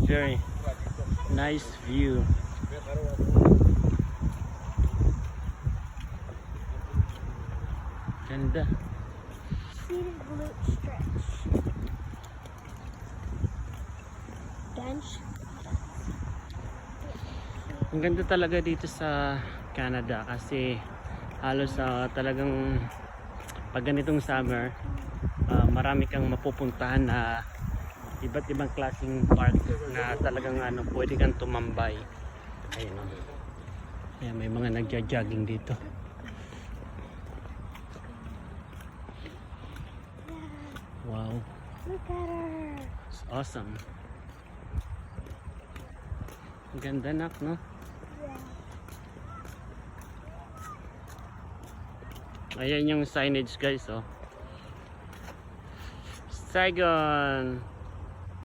Very nice view. Ganda. Seated glute stretch. Bench. Ang ganda talaga dito sa Canada kasi halos talagang pag ganitong summer marami kang mapupuntahan na iba't ibang klaseng park na talagang pwede kang tumambay. Ayun, ayan, may mga nagja-jogging dito. Wow, Look at her. it's awesome. Ang ganda, nak, no? Yeah. Ayan yung signage, guys, oh. Saigon.